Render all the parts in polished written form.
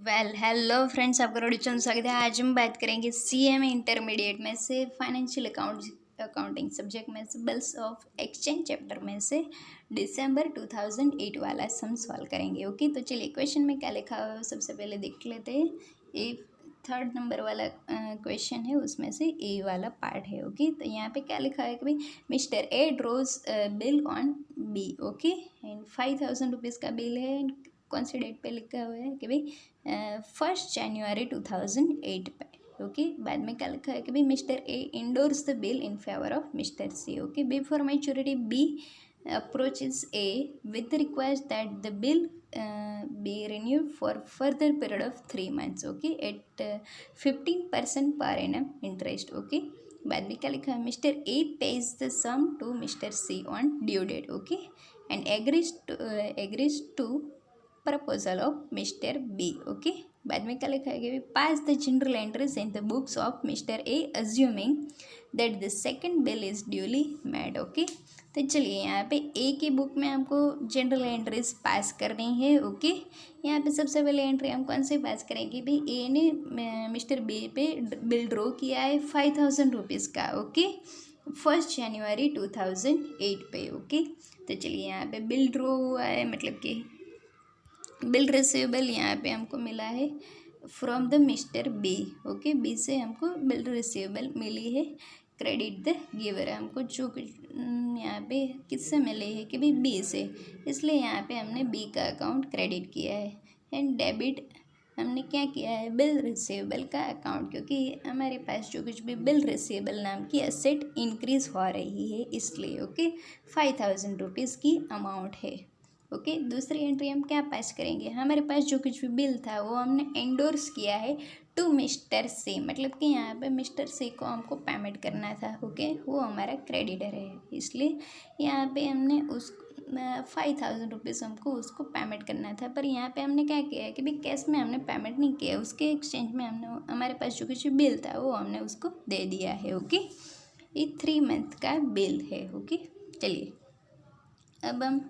Hello friends, आपका रोडिचन स्वागत है। आज हम बात करेंगे सीएमए इंटरमीडिएट में से फाइनेंशियल अकाउंटिंग सब्जेक्ट में से बिल्स ऑफ एक्सचेंज चैप्टर में से दिसंबर 2008 वाला सम सॉल्व करेंगे। ओके, तो चलिए क्वेश्चन में क्या लिखा हुआ है सबसे पहले देख लेते हैं। ये 3rd नंबर वाला क्वेश्चन है, उसमें से ए वाला पार्ट है। ओके, तो यहाँ पे क्या लिखा है कि भाई mister A draws bill on B. Okay, and 5000 rupees का बिल है। कौन सी डेट पे लिखा हुआ है कि भाई 1 जनवरी 2008 पे। ओके, बाद में क्या लिखा है कि भाई mister A endorse the bill in favour of mister C. Okay, before maturity B approaches A with the request that the bill be renewed for further period of 3 months. Okay, at 15% per annum interest. Okay, बाद में क्या लिखा है mister A pays the sum to mister C on due date. Okay, and agrees to proposal of mister B. Okay, बाद में क्या लिखा है कि pass the general entries in the books of mister A assuming that the second bill is duly made. Okay, तो चलिए यहाँ पे ए की बुक में हमको जनरल एंट्रीज पास करनी है। ओके, यहाँ पे सबसे पहले एंट्री हम कौन से पास करेंगे भाई ए ने मिस्टर बी पे बिल ड्रॉ किया है 5000 रुपीज़ का। ओके, 1 जनवरी 2008 पे। ओके, तो चलिए यहाँ पे बिल ड्रॉ हुआ है, मतलब कि बिल रिसीवेबल यहाँ पे हमको मिला है from the mister B. Okay, B से हमको बिल रिसीवेबल मिली है। क्रेडिट द गिवर हमको जो कुछ यहाँ पे किससे मिले है कि भाई बी से, इसलिए यहाँ पे हमने बी का अकाउंट क्रेडिट किया है। एंड डेबिट हमने क्या किया है बिल रिसीवेबल का अकाउंट, क्योंकि हमारे पास जो कुछ भी बिल रिसीवेबल नाम की एसेट इंक्रीज हो रही है इसलिए। ओके, 5000 रुपीज़ की अमाउंट है। ओके, दूसरी एंट्री हम क्या पास करेंगे, हमारे पास जो कुछ भी बिल था वो हमने एंडोर्स किया है टू मिस्टर सी, मतलब कि यहाँ पे मिस्टर सी को हमको पेमेंट करना था। ओके, वो हमारा क्रेडिटर है, इसलिए यहाँ पे हमने उस 5000 रुपीज़ हमको उसको पेमेंट करना था। पर यहाँ पे हमने क्या किया है कि भाई कैश में हमने पेमेंट नहीं किया, उसके एक्सचेंज में हमने हमारे पास जो कुछ बिल था वो हमने उसको दे दिया है। ओके, ये 3 मंथ का बिल है। ओके, चलिए अब हम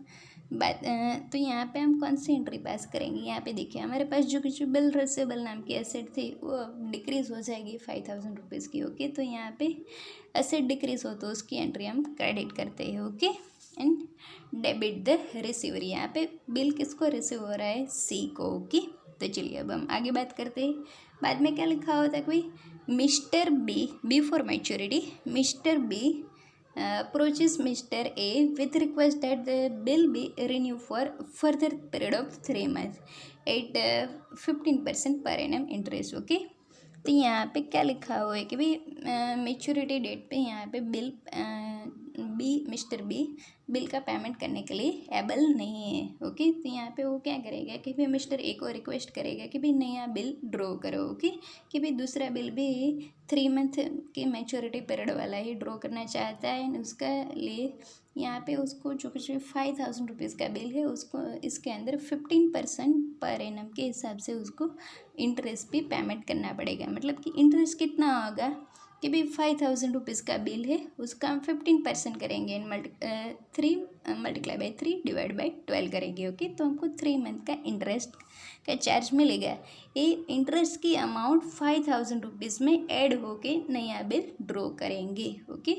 बात तो यहाँ पे हम कौन सी एंट्री पास करेंगे। यहाँ पे देखिए हमारे पास जो कुछ बिल रिसीवेबल नाम की एसेट थी वो डिक्रीज़ हो जाएगी 5000 रुपीज़ की। ओके, तो यहाँ पे एसेट डिक्रीज़ हो तो उसकी एंट्री हम क्रेडिट करते हैं। Okay, and debit the receiver, यहाँ पे बिल किसको रिसीव हो रहा है सी को। ओके, तो चलिए अब हम आगे बात करते हैं। बाद में क्या लिखा होता है कि भाई mister B for maturity mister B approaches Mr. A with request that the bill be renewed for further period of 3 months at 15% per annum interest। Okay, तो यहाँ पे क्या लिखा हुआ है कि भाई मेच्योरिटी डेट पे यहाँ पे बिल मिस्टर बी बिल का पेमेंट करने के लिए एबल नहीं है। ओके, तो यहाँ पे वो क्या करेगा कि भाई मिस्टर ए को रिक्वेस्ट करेगा कि भाई नया बिल ड्रॉ करो। ओके, कि भाई दूसरा बिल भी 3 मंथ की मैच्योरिटी पीरियड वाला ही ड्रॉ करना चाहता है। उसका लिए यहाँ पे उसको जो कुछ 5000 रुपीज़ का बिल है उसको इसके अंदर 15% पर एनम के हिसाब से उसको इंटरेस्ट भी पेमेंट करना पड़ेगा। मतलब कि इंटरेस्ट कितना होगा कि भाई 5000 रुपीज़ का बिल है उसका हम 15% करेंगे and 3 multiply by 3 divide by 12 करेंगे। ओके, तो हमको 3 मंथ का इंटरेस्ट का चार्ज मिलेगा। ये इंटरेस्ट की अमाउंट 5000 रुपीज़ में ऐड होके नया बिल ड्रॉ करेंगे। Okay,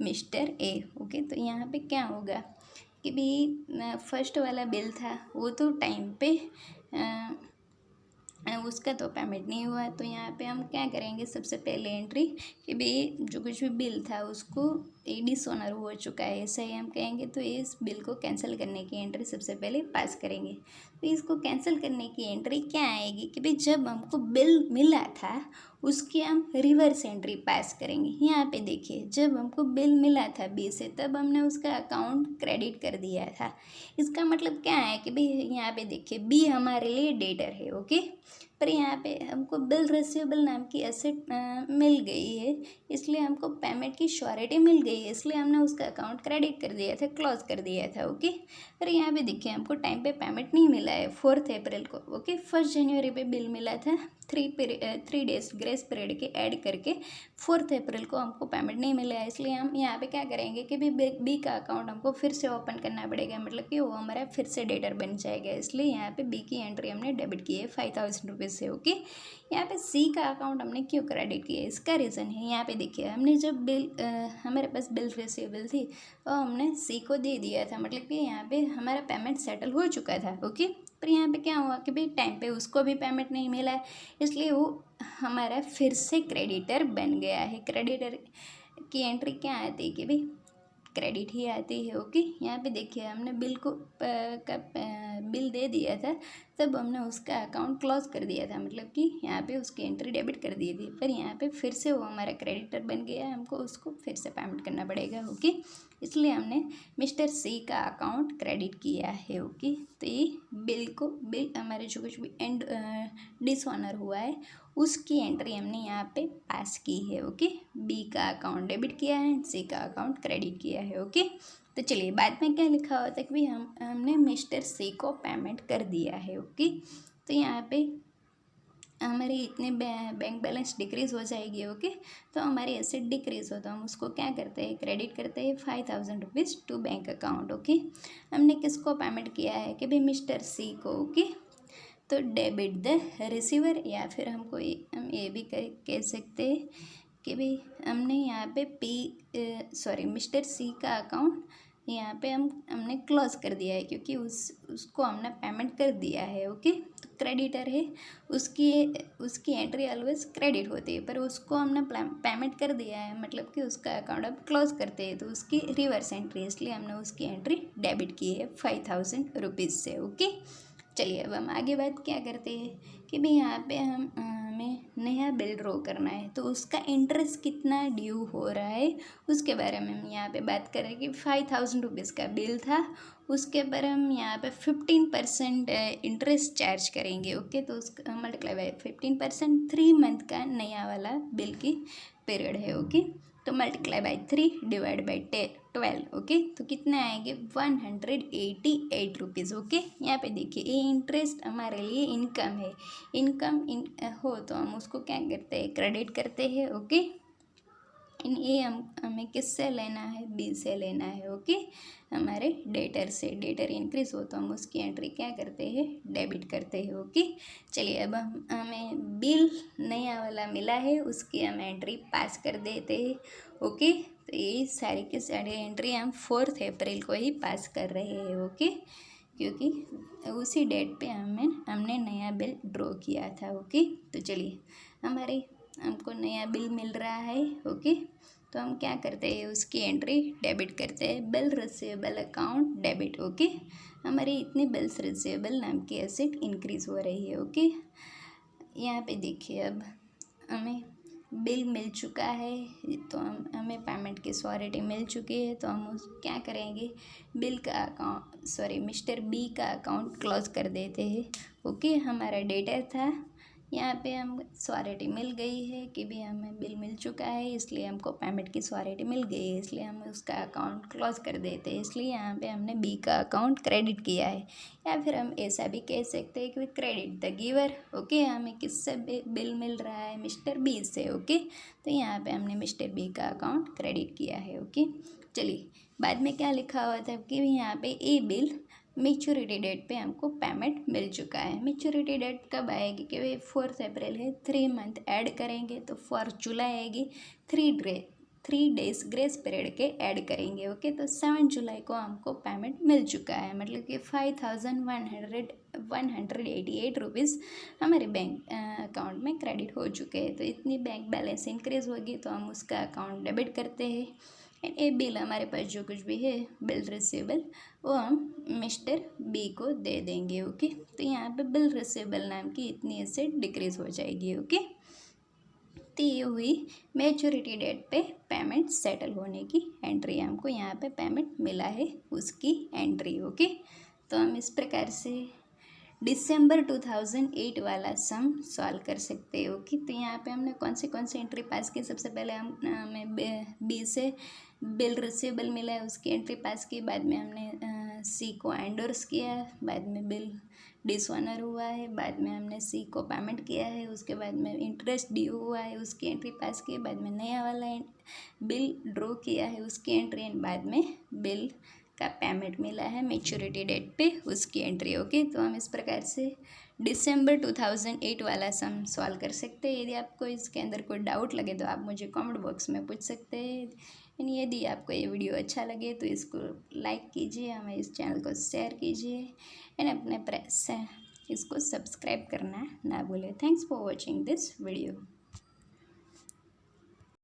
mister A. ओके, तो यहाँ पे क्या होगा कि भाई फर्स्ट वाला बिल था वो तो टाइम पे उसका तो पेमेंट नहीं हुआ, तो यहाँ पे हम क्या करेंगे सबसे पहले एंट्री कि भाई जो कुछ भी बिल था उसको डिसऑनर हो चुका है ऐसा ही हम कहेंगे। तो इस बिल को कैंसिल करने की एंट्री सबसे पहले पास करेंगे। तो इसको कैंसिल करने की एंट्री क्या आएगी कि भाई जब हमको बिल मिला था उसकी हम रिवर्स एंट्री पास करेंगे। यहाँ पे देखिए जब हमको बिल मिला था बी से तब हमने उसका अकाउंट क्रेडिट कर दिया था। इसका मतलब क्या है कि भाई यहाँ पे देखिए बी हमारे लिए डेटर है। ओके, पर यहाँ पे हमको बिल रिसीवेबल नाम की एसेट मिल गई है, इसलिए हमको पेमेंट की श्योरिटी मिल गई है, इसलिए हमने उसका अकाउंट क्रेडिट कर दिया था, क्लोज कर दिया था। ओके, पर यहाँ पे देखिए हमको टाइम पे पेमेंट नहीं मिला है 4 अप्रैल को। ओके, 1 जनवरी पे बिल मिला था, 3 डेज ग्रेस ग्रेस पीरियड के ऐड करके 4 अप्रैल को हमको पेमेंट नहीं मिला है, इसलिए हम यहाँ पे क्या करेंगे कि बी का अकाउंट हमको फिर से ओपन करना पड़ेगा, मतलब कि वो हमारा फिर से डेटर बन जाएगा। इसलिए यहाँ पे बी की एंट्री हमने डेबिट की है 5000 रुपीज़ से। ओके, यहाँ पे सी का अकाउंट हमने क्यों क्रेडिट किया है, इसका रीज़न है यहाँ पे देखिए, हमने जब हमारे पास बिल रिसीवेबल थी और हमने सी को दे दिया था, मतलब कि यहाँ पे हमारा पेमेंट सेटल हो चुका था। ओके, पर यहाँ पे क्या हुआ कि भाई टाइम पे उसको भी पेमेंट नहीं मिला है, इसलिए वो हमारा फिर से क्रेडिटर बन गया है। क्रेडिटर की एंट्री क्या आती है कि भाई क्रेडिट ही आती है। ओके, यहाँ पे देखिए हमने बिल को बिल दे दिया था, तब हमने उसका अकाउंट क्लोज कर दिया था, मतलब कि यहाँ पे उसकी एंट्री डेबिट कर दी थी, पर यहाँ पे फिर से वो हमारा क्रेडिटर बन गया है, हमको उसको फिर से पेमेंट करना पड़ेगा। ओके, इसलिए हमने मिस्टर सी का अकाउंट क्रेडिट किया है। ओके, तो ये बिल हमारे जो कुछ भी एंड डिसऑनर हुआ है उसकी एंट्री हमने यहाँ पे पास की है। ओके, बी का अकाउंट डेबिट किया है, सी का अकाउंट क्रेडिट किया है। ओके, तो चलिए बाद में क्या लिखा हुआ था कि भाई हमने मिस्टर सी को पेमेंट कर दिया है। ओके, तो यहाँ पे हमारी इतने बैंक बैलेंस डिक्रीज़ हो जाएगी। ओके, तो हमारी एसेट डिक्रीज़ हो तो हम उसको क्या करते हैं, क्रेडिट करते हैं 5000 rupees to bank account. Okay, हमने किसको पेमेंट किया है कि भाई मिस्टर सी को। ओके, तो डेबिट द रिसीवर, या फिर हम ये भी कह सकते हैं कि भाई हमने यहाँ पे मिस्टर सी का अकाउंट यहाँ पे हमने क्लोज कर दिया है, क्योंकि उसको हमने पेमेंट कर दिया है। ओके, तो क्रेडिटर है, उसकी एंट्री ऑलवेज क्रेडिट होती है, पर उसको हमने पेमेंट कर दिया है, मतलब कि उसका अकाउंट अब क्लोज करते हैं, तो उसकी रिवर्स एंट्री, इसलिए हमने उसकी एंट्री डेबिट की है 5000 रुपीज़ से। ओके, चलिए अब हम आगे बात क्या करते हैं कि भाई यहाँ पे हमें नया बिल ड्रॉ करना है, तो उसका इंटरेस्ट कितना ड्यू हो रहा है उसके बारे में हम यहाँ पे बात करें कि 5000 रुपीज़ का बिल था, उसके पर हम यहाँ पे 15% इंटरेस्ट चार्ज करेंगे। ओके, तो उसका मल्टीप्लाई बाय 15%, 3 मंथ का नया वाला बिल की पीरियड है। ओके, तो multiply by 3 divide by 12। Okay, तो कितना आएंगे 188 रुपीज़। ओके, यहाँ पे देखिए ये इंटरेस्ट हमारे लिए इनकम है, हो तो हम उसको क्या करते हैं, क्रेडिट करते हैं। ओके, ये हमें किससे लेना है, बी से लेना है। ओके, हमारे डेटर से, डेटर इंक्रीज हो तो हम उसकी एंट्री क्या करते हैं, डेबिट करते हैं। ओके, चलिए अब हमें बिल नया वाला मिला है, उसकी हम एंट्री पास कर देते हैं। ओके, तो ये सारी की सारी एंट्री हम 4 अप्रैल को ही पास कर रहे हैं। ओके, क्योंकि उसी डेट पे हमने नया बिल ड्रॉ किया था। ओके, तो चलिए हमको नया बिल मिल रहा है। ओके, तो हम क्या करते हैं, उसकी एंट्री डेबिट करते हैं, bill receivable account debit. Okay, हमारी इतनी बिल्स रिसीवेबल नाम की एसेट इंक्रीज हो रही है। ओके, यहाँ पे देखिए अब हमें बिल मिल चुका है, तो हमें पेमेंट की श्योरिटी मिल चुकी है, तो हम क्या करेंगे, बिल का अकाउंट मिस्टर बी का अकाउंट क्लोज कर देते हैं। ओके, हमारा डेटर था, यहाँ पे हम श्योरिटी मिल गई है कि भी हमें बिल मिल चुका है, इसलिए हमको पेमेंट की श्योरिटी मिल गई है, इसलिए हम उसका अकाउंट क्लोज कर देते हैं। इसलिए यहाँ पे हमने बी का अकाउंट क्रेडिट किया है, या फिर हम ऐसा भी कह सकते हैं कि क्रेडिट द गिवर। ओके, हमें किससे बिल मिल रहा है, मिस्टर बी से। ओके, तो यहाँ पे हमने मिस्टर बी का अकाउंट क्रेडिट किया है। ओके, चलिए बाद में क्या लिखा हुआ था कि यहाँ पे ए बिल मेच्योरिटी डेट पे हमको पेमेंट मिल चुका है। मेच्योरिटी डेट कब आएगी कि भाई 4 अप्रैल है, 3 मंथ ऐड करेंगे तो 4 जुलाई आएगी, 3 डेज ग्रेस पीरियड के ऐड करेंगे। ओके, तो 7 जुलाई को हमको पेमेंट मिल चुका है, मतलब कि 5188 रुपीज़ हमारे बैंक अकाउंट में क्रेडिट हो चुके हैं। तो इतनी बैंक बैलेंस इंक्रीज़ होगी तो हम उसका अकाउंट डेबिट करते हैं, एंड ये बिल हमारे पास जो कुछ भी है बिल रिसीवेबल वो हम मिस्टर बी को दे देंगे। ओके, तो यहाँ पे बिल रिसीवेबल नाम की इतनी एसेट डिक्रीज हो जाएगी। ओके, तो ये हुई मैच्योरिटी डेट पे पेमेंट सेटल होने की एंट्री, हमको यहाँ पे पेमेंट मिला है उसकी एंट्री। ओके, तो हम इस प्रकार से दिसंबर 2008 वाला सम सॉल्व कर सकते हो। ओके, तो यहाँ पे हमने कौन सी एंट्री पास की, सबसे पहले हमें बी से बिल रिसीवेबल मिला है, उसकी एंट्री पास की, बाद में हमने सी को एंडोर्स किया, बाद में बिल डिसऑनर हुआ है, बाद में हमने सी को पेमेंट किया है, उसके बाद में इंटरेस्ट ड्यू हुआ है, उसकी एंट्री पास की, बाद में नया वाला बिल ड्रॉ किया है, उसकी एंट्री, एंड बाद में बिल का पेमेंट मिला है मैच्योरिटी डेट पे, उसकी एंट्री। ओके, तो हम इस प्रकार से दिसंबर 2008 वाला सम सॉल्व कर सकते हैं। यदि आपको इसके अंदर कोई डाउट लगे तो आप मुझे कमेंट बॉक्स में पूछ सकते हैं। एंड यदि आपको ये वीडियो अच्छा लगे तो इसको लाइक कीजिए, हमें इस चैनल को शेयर कीजिए, एंड अपने प्रेस से इसको सब्सक्राइब करना ना भूलें। Thanks for watching this video.